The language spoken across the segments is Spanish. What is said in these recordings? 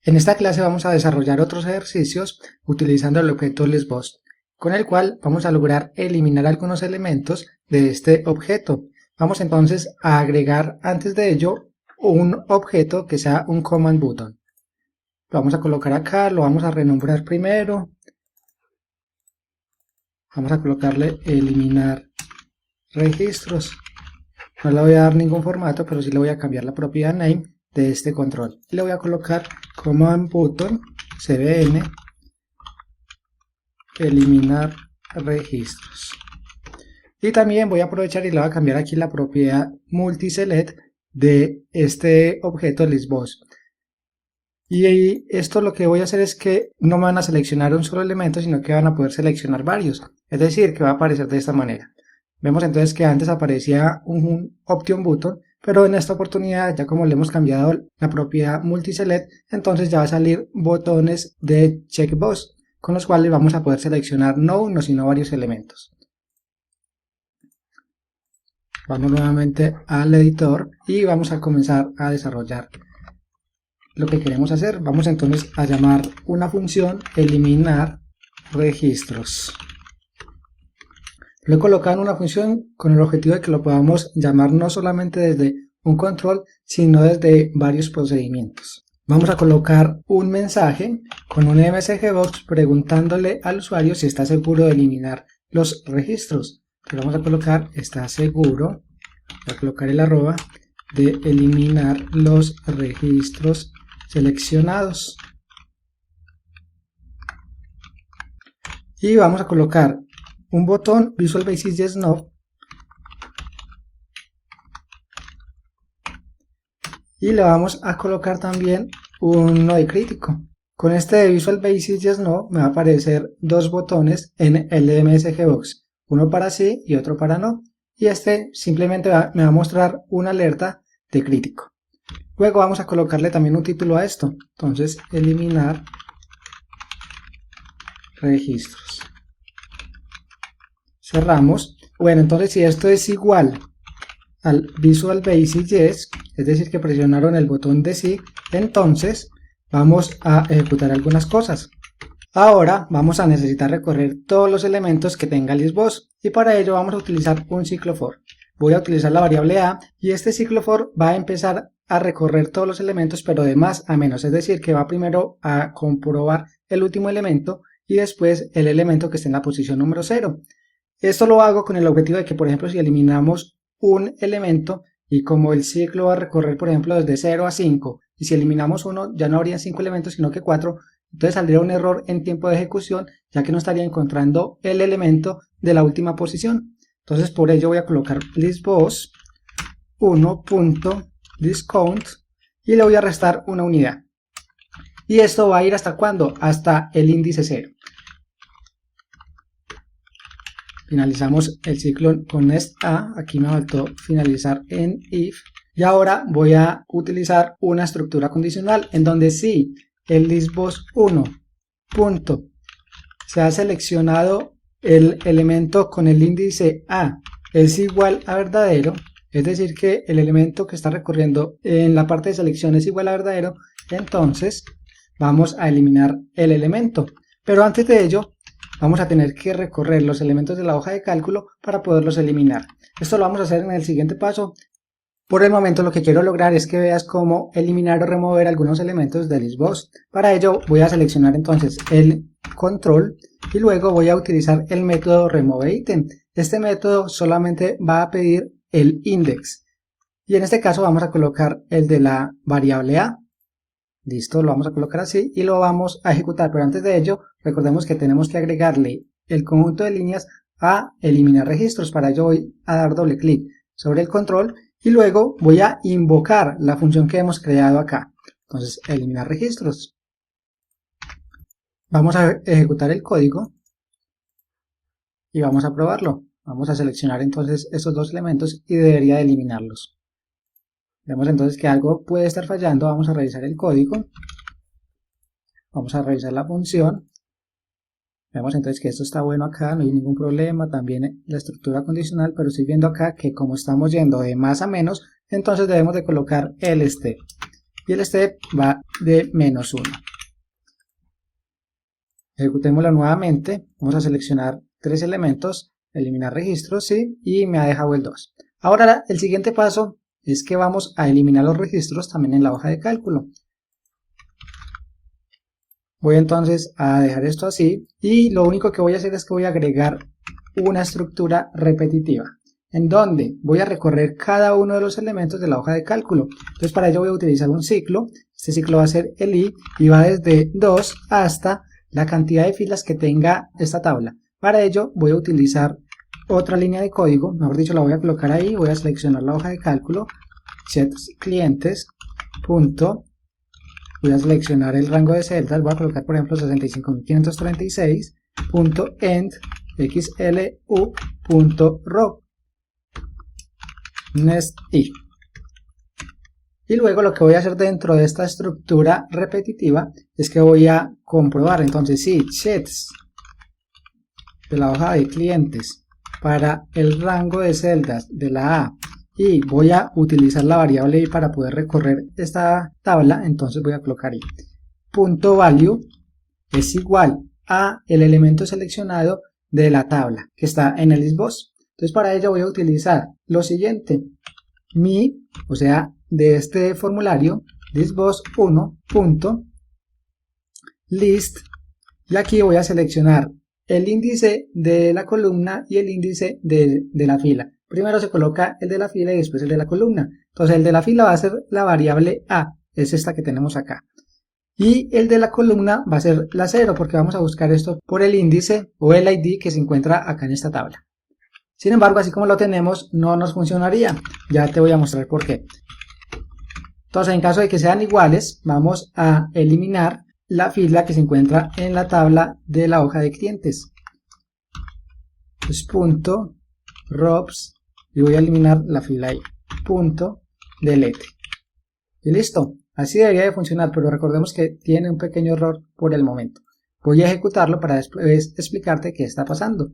En esta clase vamos a desarrollar otros ejercicios utilizando el objeto listBoss, con el cual vamos a lograr eliminar algunos elementos de este objeto. Vamos entonces a agregar antes de ello un objeto que sea un command button. Lo vamos a colocar acá, lo vamos a renombrar primero. Vamos a colocarle eliminar registros. No le voy a dar ningún formato, pero sí le voy a cambiar la propiedad name de este control. Le voy a colocar command button cbn eliminar registros. Y también voy a aprovechar y le voy a cambiar aquí la propiedad multiselect de este objeto listBoss. Y esto lo que voy a hacer es que no me van a seleccionar un solo elemento, sino que van a poder seleccionar varios. Es decir, que va a aparecer de esta manera. Vemos entonces que antes aparecía un option button, pero en esta oportunidad, ya como le hemos cambiado la propiedad multiselect, entonces ya va a salir botones de checkbox, con los cuales vamos a poder seleccionar no uno, sino varios elementos. Vamos nuevamente al editor y vamos a comenzar a desarrollar lo que queremos hacer. Vamos entonces a llamar una función eliminar registros. Lo he colocado en una función con el objetivo de que lo podamos llamar no solamente desde un control, sino desde varios procedimientos. Vamos a colocar un mensaje con un msgbox preguntándole al usuario si está seguro de eliminar los registros. Pero vamos a colocar está seguro, voy a colocar el arroba de eliminar los registros seleccionados. Y vamos a colocar un botón Visual Basic Yes No y le vamos a colocar también un no de crítico. Con este de Visual Basic Yes No me va a aparecer dos botones en el msgbox, uno para sí y otro para no, y este simplemente me va a mostrar una alerta de crítico. Luego vamos a colocarle también un título a esto, entonces eliminar registros. Cerramos. Bueno, entonces si esto es igual al Visual Basic Yes, es decir que presionaron el botón de sí, entonces vamos a ejecutar algunas cosas. Ahora vamos a necesitar recorrer todos los elementos que tenga listBoss y para ello vamos a utilizar un ciclo for. Voy a utilizar la variable a y este ciclo for va a empezar a recorrer todos los elementos pero de más a menos, es decir que va primero a comprobar el último elemento y después el elemento que esté en la posición número 0. Esto lo hago con el objetivo de que, por ejemplo, si eliminamos un elemento y como el ciclo va a recorrer, por ejemplo, desde 0 a 5, y si eliminamos uno ya no habría 5 elementos sino que 4, entonces saldría un error en tiempo de ejecución ya que no estaría encontrando el elemento de la última posición. Entonces por ello voy a colocar listBoss 1.discount y le voy a restar una unidad. Y esto va a ir ¿hasta cuándo? Hasta el índice 0. Finalizamos el ciclo con nest a, aquí me faltó finalizar en if, y ahora voy a utilizar una estructura condicional en donde si el listBoss 1 punto se ha seleccionado el elemento con el índice a es igual a verdadero, es decir que el elemento que está recorriendo en la parte de selección es igual a verdadero, entonces vamos a eliminar el elemento. Pero antes de ello vamos a tener que recorrer los elementos de la hoja de cálculo para poderlos eliminar. Esto lo vamos a hacer en el siguiente paso. Por el momento lo que quiero lograr es que veas cómo eliminar o remover algunos elementos del listBoss. Para ello voy a seleccionar entonces el control y luego voy a utilizar el método removeItem. Este método solamente va a pedir el index y en este caso vamos a colocar el de la variable a. Listo, lo vamos a colocar así y lo vamos a ejecutar, pero antes de ello recordemos que tenemos que agregarle el conjunto de líneas a eliminar registros. Para ello voy a dar doble clic sobre el control y luego voy a invocar la función que hemos creado acá. Entonces eliminar registros. Vamos a ejecutar el código y vamos a probarlo. Vamos a seleccionar entonces estos dos elementos y debería de eliminarlos. Vemos entonces que algo puede estar fallando. Vamos a revisar el código, vamos a revisar la función. Vemos entonces que esto está bueno acá, no hay ningún problema, también la estructura condicional, pero estoy viendo acá que como estamos yendo de más a menos, entonces debemos de colocar el step. y el step va de -1. Ejecutémoslo nuevamente, vamos a seleccionar 3 elementos, eliminar registros, ¿sí? Y me ha dejado el 2. Ahora el siguiente paso es que vamos a eliminar los registros también en la hoja de cálculo. Voy entonces a dejar esto así y lo único que voy a hacer es que voy a agregar una estructura repetitiva en donde voy a recorrer cada uno de los elementos de la hoja de cálculo. Entonces para ello voy a utilizar un ciclo. Este ciclo va a ser el i y va desde 2 hasta la cantidad de filas que tenga esta tabla. Para ello voy a utilizar otra línea de código, mejor dicho la voy a colocar ahí, voy a seleccionar la hoja de cálculo, set clientes, punto, voy a seleccionar el rango de celdas, voy a colocar por ejemplo 65.536.end xlu.row next i. Y luego lo que voy a hacer dentro de esta estructura repetitiva es que voy a comprobar entonces si checks de la hoja de clientes para el rango de celdas de la A y voy a utilizar la variable i para poder recorrer esta tabla, entonces voy a colocar i. Punto value es igual a el elemento seleccionado de la tabla que está en el listbox. Entonces para ello voy a utilizar lo siguiente, mi, o sea, de este formulario, listbox1.list, y aquí voy a seleccionar el índice de la columna y el índice de la fila. Primero se coloca el de la fila y después el de la columna. Entonces el de la fila va a ser la variable A, es esta que tenemos acá. Y el de la columna va a ser la 0 porque vamos a buscar esto por el índice o el ID que se encuentra acá en esta tabla. Sin embargo, así como lo tenemos, no nos funcionaría. Ya te voy a mostrar por qué. Entonces, en caso de que sean iguales, vamos a eliminar la fila que se encuentra en la tabla de la hoja de clientes. Pues punto robs y voy a eliminar la fila ahí. Punto delete. Y listo. Así debería de funcionar, pero recordemos que tiene un pequeño error por el momento. Voy a ejecutarlo para después explicarte qué está pasando.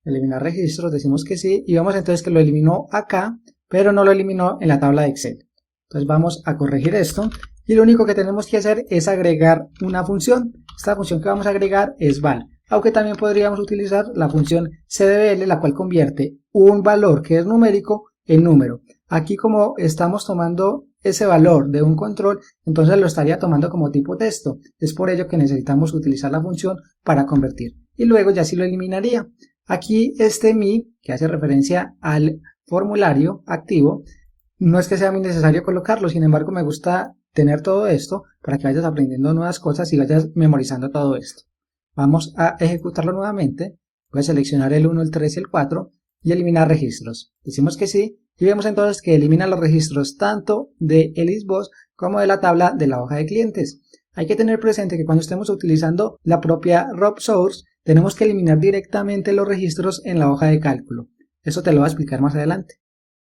Eliminar registros, decimos que sí, y vemos entonces que lo eliminó acá, pero no lo eliminó en la tabla de Excel. Entonces vamos a corregir esto, y lo único que tenemos que hacer es agregar una función. Esta función que vamos a agregar es val, aunque también podríamos utilizar la función cdbl, la cual convierte un valor que es numérico en número. Aquí como estamos tomando ese valor de un control, entonces lo estaría tomando como tipo texto. Es por ello que necesitamos utilizar la función para convertir. Y luego ya sí lo eliminaría. Aquí este mi, que hace referencia al formulario activo, no es que sea muy necesario colocarlo, sin embargo me gusta tener todo esto para que vayas aprendiendo nuevas cosas y vayas memorizando todo esto. Vamos a ejecutarlo nuevamente, voy a seleccionar el 1, el 3 y el 4 y eliminar registros. Decimos que sí y vemos entonces que elimina los registros tanto de el listbox como de la tabla de la hoja de clientes. Hay que tener presente que cuando estemos utilizando la propia row source tenemos que eliminar directamente los registros en la hoja de cálculo. Eso te lo voy a explicar más adelante.